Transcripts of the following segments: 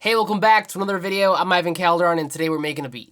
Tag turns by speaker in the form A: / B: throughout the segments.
A: Hey, welcome back to another video. I'm Ivan Calderon, and today we're making a beat.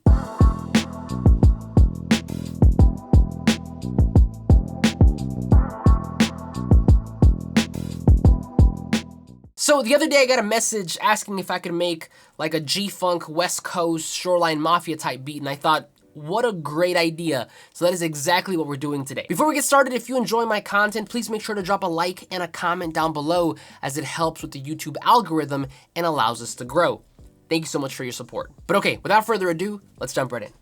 A: So the other day I got a message asking if I could make like a G-Funk West Coast Shoreline Mafia type beat, and I thought, what a great idea. So that is exactly what we're doing today. Before we get started, if you enjoy my content, please make sure to drop a like and a comment down below, as it helps with the YouTube algorithm and allows us to grow. Thank you so much for your support. But okay, without further ado, let's jump right in.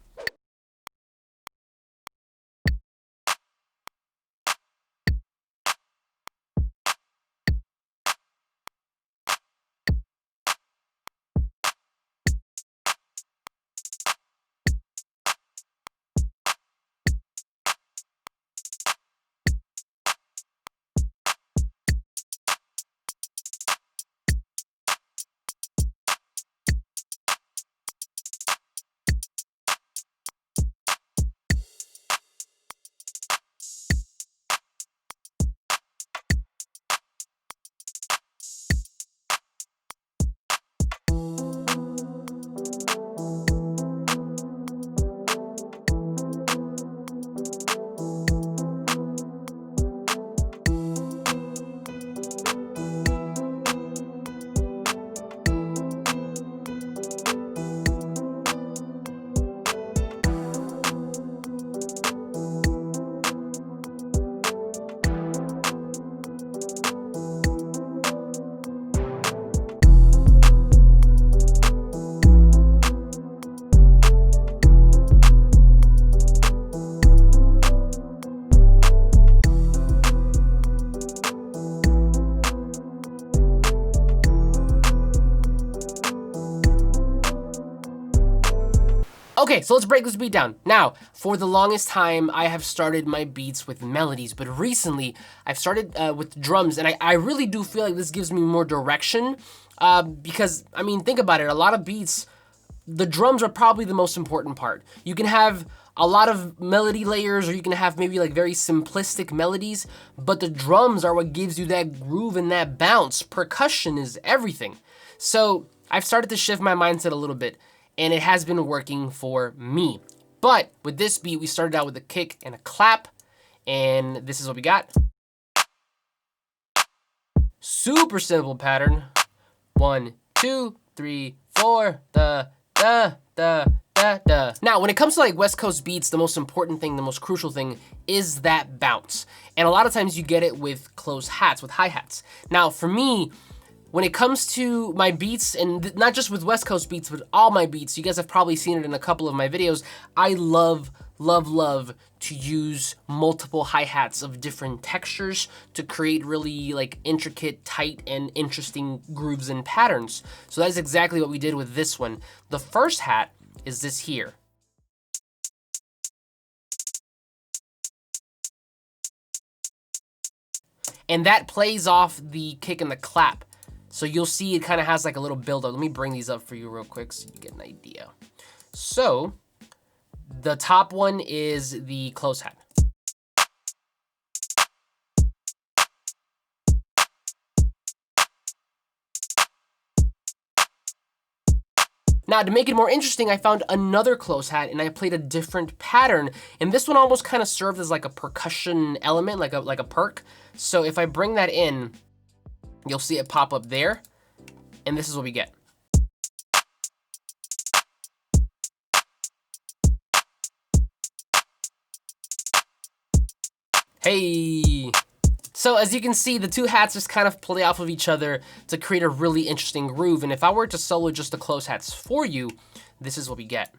A: Okay, so let's break this beat down. Now, for the longest time, I have started my beats with melodies, but recently I've started with drums, and I really do feel like this gives me more direction because, I mean, think about it. A lot of beats, the drums are probably the most important part. You can have a lot of melody layers, or you can have maybe like very simplistic melodies, but the drums are what gives you that groove and that bounce. Percussion is everything. So I've started to shift my mindset a little bit, and it has been working for me. But with this beat, we started out with a kick and a clap, and this is what we got. Super simple pattern. 1, 2, 3, 4, da, da, da, da, da. Now, when it comes to like West Coast beats, the most important thing, the most crucial thing is that bounce. And a lot of times you get it with closed hats, with hi-hats. Now, for me, when it comes to my beats, and not just with West Coast beats, but all my beats, you guys have probably seen it in a couple of my videos, I love to use multiple hi-hats of different textures to create really like intricate, tight, and interesting grooves and patterns. So that is exactly what we did with this one. The first hat is this here. And that plays off the kick and the clap. So you'll see it kind of has like a little build-up. Let me bring these up for you real quick so you get an idea. So the top one is the close hat. Now, to make it more interesting, I found another close hat and I played a different pattern. And this one almost kind of served as like a percussion element, like a perk. So if I bring that in, you'll see it pop up there, and this is what we get. Hey! So as you can see, the two hats just kind of play off of each other to create a really interesting groove, and if I were to solo just the close hats for you, this is what we get.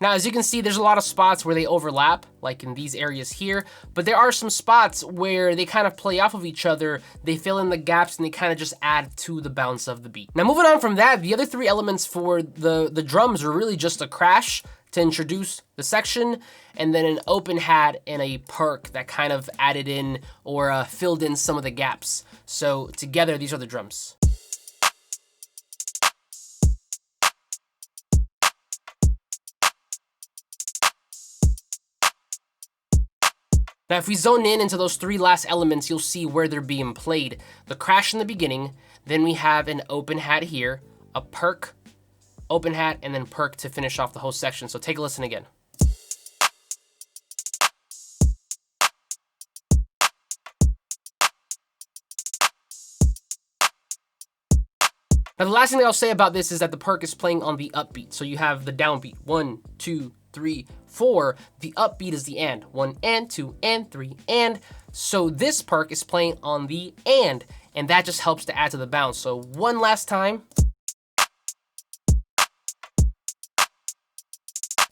A: Now, as you can see, there's a lot of spots where they overlap, like in these areas here, but there are some spots where they kind of play off of each other, they fill in the gaps, and they kind of just add to the bounce of the beat. Now, moving on from that, the other three elements for the drums are really just a crash to introduce the section, and then an open hat and a perk that kind of added in or filled in some of the gaps. So together, these are the drums. Now, if we zone in into those three last elements, you'll see where they're being played. The crash in the beginning, then we have an open hat here, a perk, open hat, and then perk to finish off the whole section. So take a listen again. Now, the last thing I'll say about this is that the perk is playing on the upbeat. So you have the downbeat, 1, 2, 3, 4. The upbeat is the and, 1 and 2 and 3 and. So this perk is playing on the and that just helps to add to the bounce. So one last time.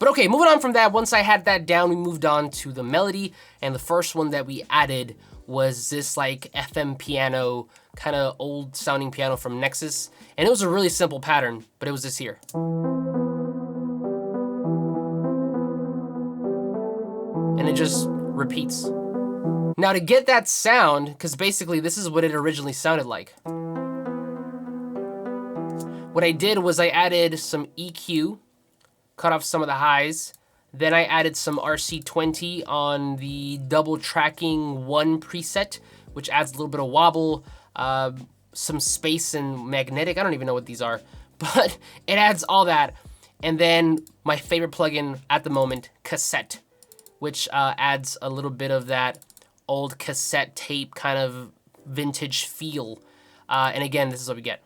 A: But okay, moving on from that, once I had that down, we moved on to the melody. And the first one that we added was this like FM piano, kind of old sounding piano from Nexus. And it was a really simple pattern, but it was this here. And it just repeats. Now to get that sound, because basically this is what it originally sounded like. What I did was I added some EQ, cut off some of the highs. Then I added some RC20 on the double tracking 1 preset, which adds a little bit of wobble, some space and magnetic. I don't even know what these are, but it adds all that. And then my favorite plugin at the moment, cassette, which adds a little bit of that old cassette tape kind of vintage feel. And again, this is what we get.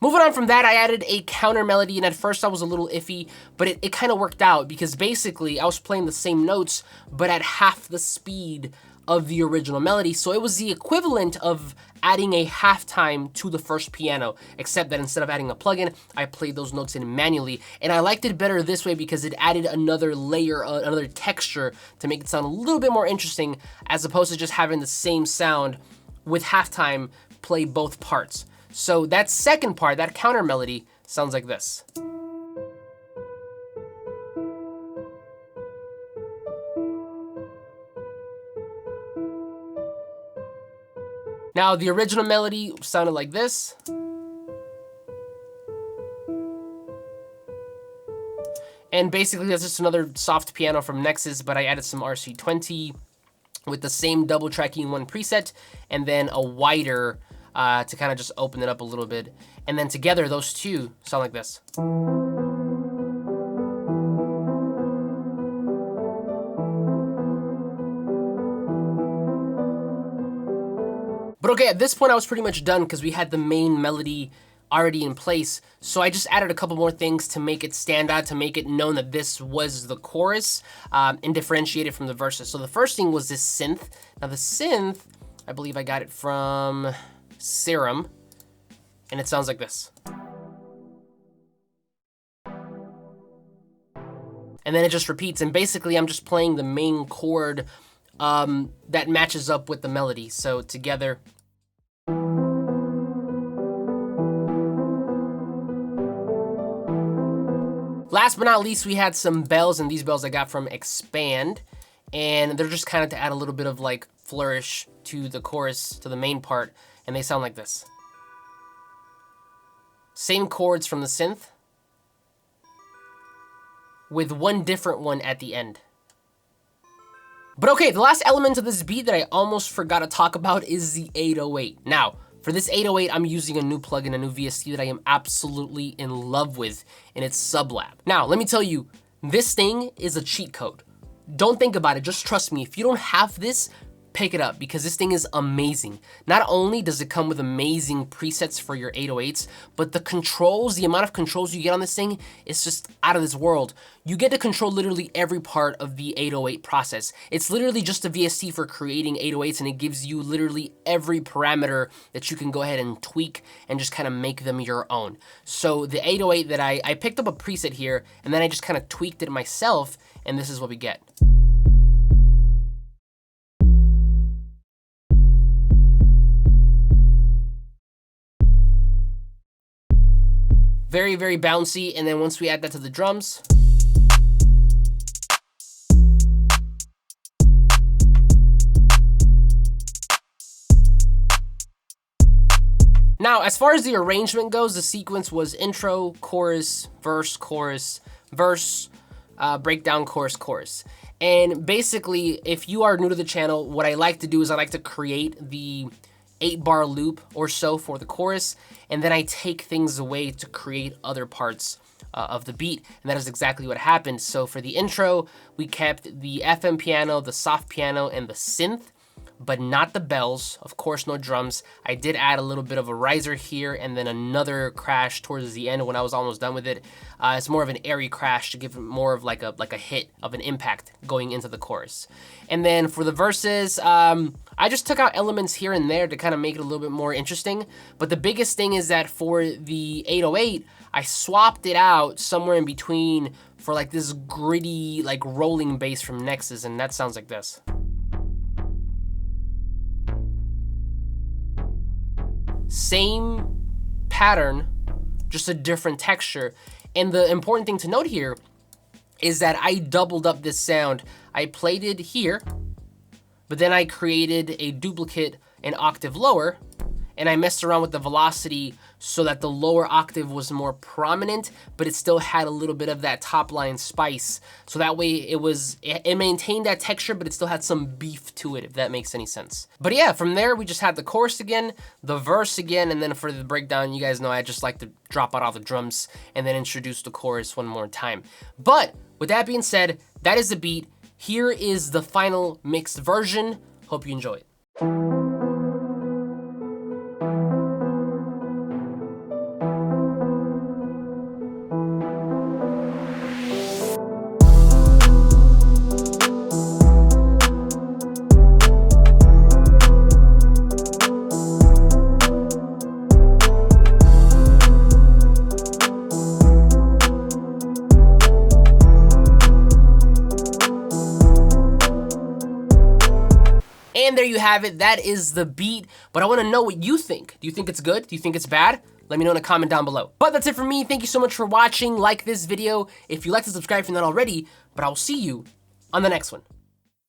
A: Moving on from that, I added a counter melody, and at first I was a little iffy, but it kind of worked out because basically I was playing the same notes, but at half the speed of the original melody. So it was the equivalent of adding a halftime to the first piano, except that instead of adding a plugin, I played those notes in manually. And I liked it better this way because it added another layer, another texture to make it sound a little bit more interesting, as opposed to just having the same sound with halftime play both parts. So that second part, that counter melody, sounds like this. Now the original melody sounded like this. And basically that's just another soft piano from Nexus, but I added some RC20 with the same double tracking 1 preset, and then a wider to kind of just open it up a little bit. And then together, those two sound like this. But okay, at this point I was pretty much done because we had the main melody already in place. So I just added a couple more things to make it stand out, to make it known that this was the chorus and differentiate it from the verses. So the first thing was this synth. Now the synth, I believe I got it from Serum, and it sounds like this. And then it just repeats, and basically I'm just playing the main chord that matches up with the melody. So together. Last but not least, we had some bells, and these bells I got from Expand, and they're just kind of to add a little bit of like flourish to the chorus, to the main part, and they sound like this. Same chords from the synth, with one different one at the end. But okay, the last element of this beat that I almost forgot to talk about is the 808. Now, for this 808, I'm using a new plugin, a new VST that I am absolutely in love with, and it's Sublab. Now, let me tell you, this thing is a cheat code. Don't think about it, just trust me. If you don't have this, pick it up because this thing is amazing. Not only does it come with amazing presets for your 808s, but the controls, the amount of controls you get on this thing is just out of this world. You get to control literally every part of the 808 process. It's literally just a VST for creating 808s, and it gives you literally every parameter that you can go ahead and tweak and just kind of make them your own. So the 808 that I picked up a preset here, and then I just kind of tweaked it myself, and this is what we get. Very, very bouncy, and then once we add that to the drums, now, as far as the arrangement goes, the sequence was intro, chorus, verse, breakdown, chorus. And basically, if you are new to the channel, what I like to do is I like to create the 8-bar loop or so for the chorus, and then I take things away to create other parts of the beat, and that is exactly what happened. So for the intro, we kept the FM piano, the soft piano, and the synth, but not the bells, of course, no drums. I did add a little bit of a riser here and then another crash towards the end when I was almost done with it. It's more of an airy crash to give it more of like a hit of an impact going into the chorus. And then for the verses, I just took out elements here and there to kind of make it a little bit more interesting. But the biggest thing is that for the 808, I swapped it out somewhere in between for like this gritty, like rolling bass from Nexus, and that sounds like this. Same pattern, just a different texture. And the important thing to note here is that I doubled up this sound. I played it here, but then I created a duplicate an octave lower, and I messed around with the velocity so that the lower octave was more prominent, but it still had a little bit of that top line spice. So that way it maintained that texture, but it still had some beef to it, if that makes any sense. But yeah, from there, we just had the chorus again, the verse again, and then for the breakdown, you guys know I just like to drop out all the drums and then introduce the chorus one more time. But with that being said, that is the beat. Here is the final mixed version. Hope you enjoy it. And there you have it, that is the beat, but I wanna know what you think. Do you think it's good? Do you think it's bad? Let me know in a comment down below. But that's it for me, thank you so much for watching. Like this video if you like to subscribe if you're not already, but I will see you on the next one.